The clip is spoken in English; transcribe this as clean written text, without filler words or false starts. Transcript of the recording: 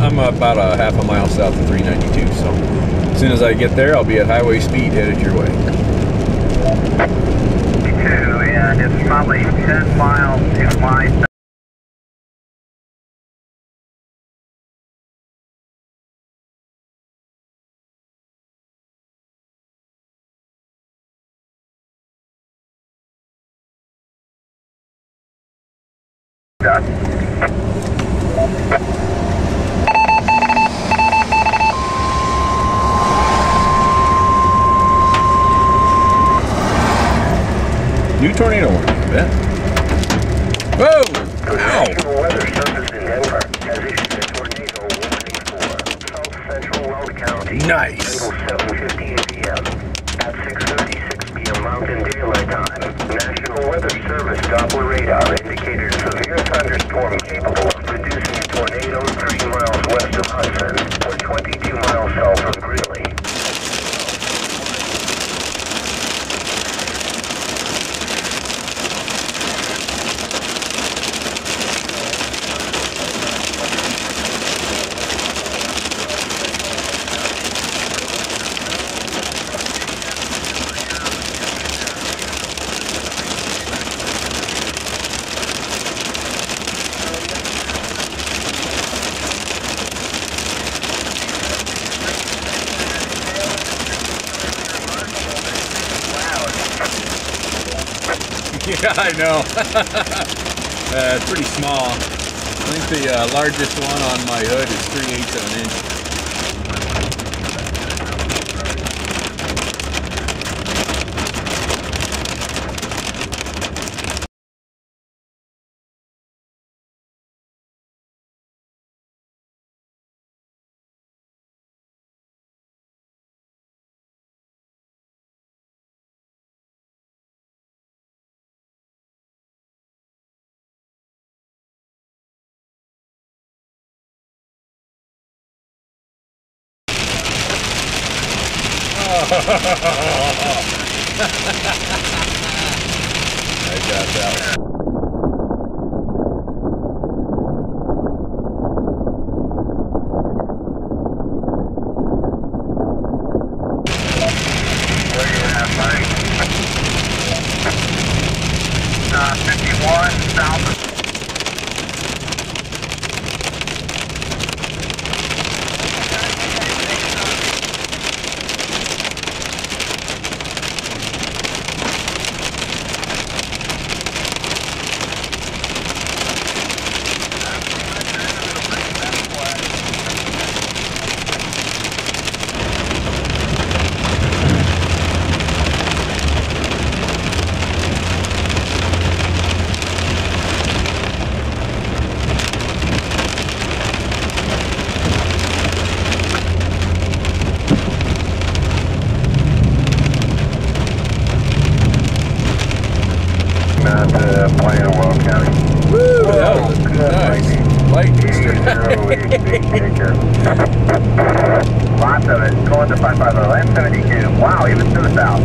I'm about a half a mile south of 392, so as soon as I get there, I'll be at highway speed headed your way. And it's probably 10 miles to my New tornado warning, I bet. Whoa! The National Weather Service in Denver has issued a tornado warning for South Central Weld County Nice. until 7:58 p.m. At 6:36 p.m. Mountain Daylight Time, National Weather Service Doppler radar indicated a severe thunderstorm capable of producing a tornado 3 miles west of Hudson or 22 miles south of Greeley. Yeah, I know. It's pretty small. I think the largest one on my hood is 3/8 of an inch. I got that one. Where you at, buddy? 51 south of Weld County. Woo! That was nice. Lightning strike. lots of it. Going to 550, land 72. Wow, even to the south.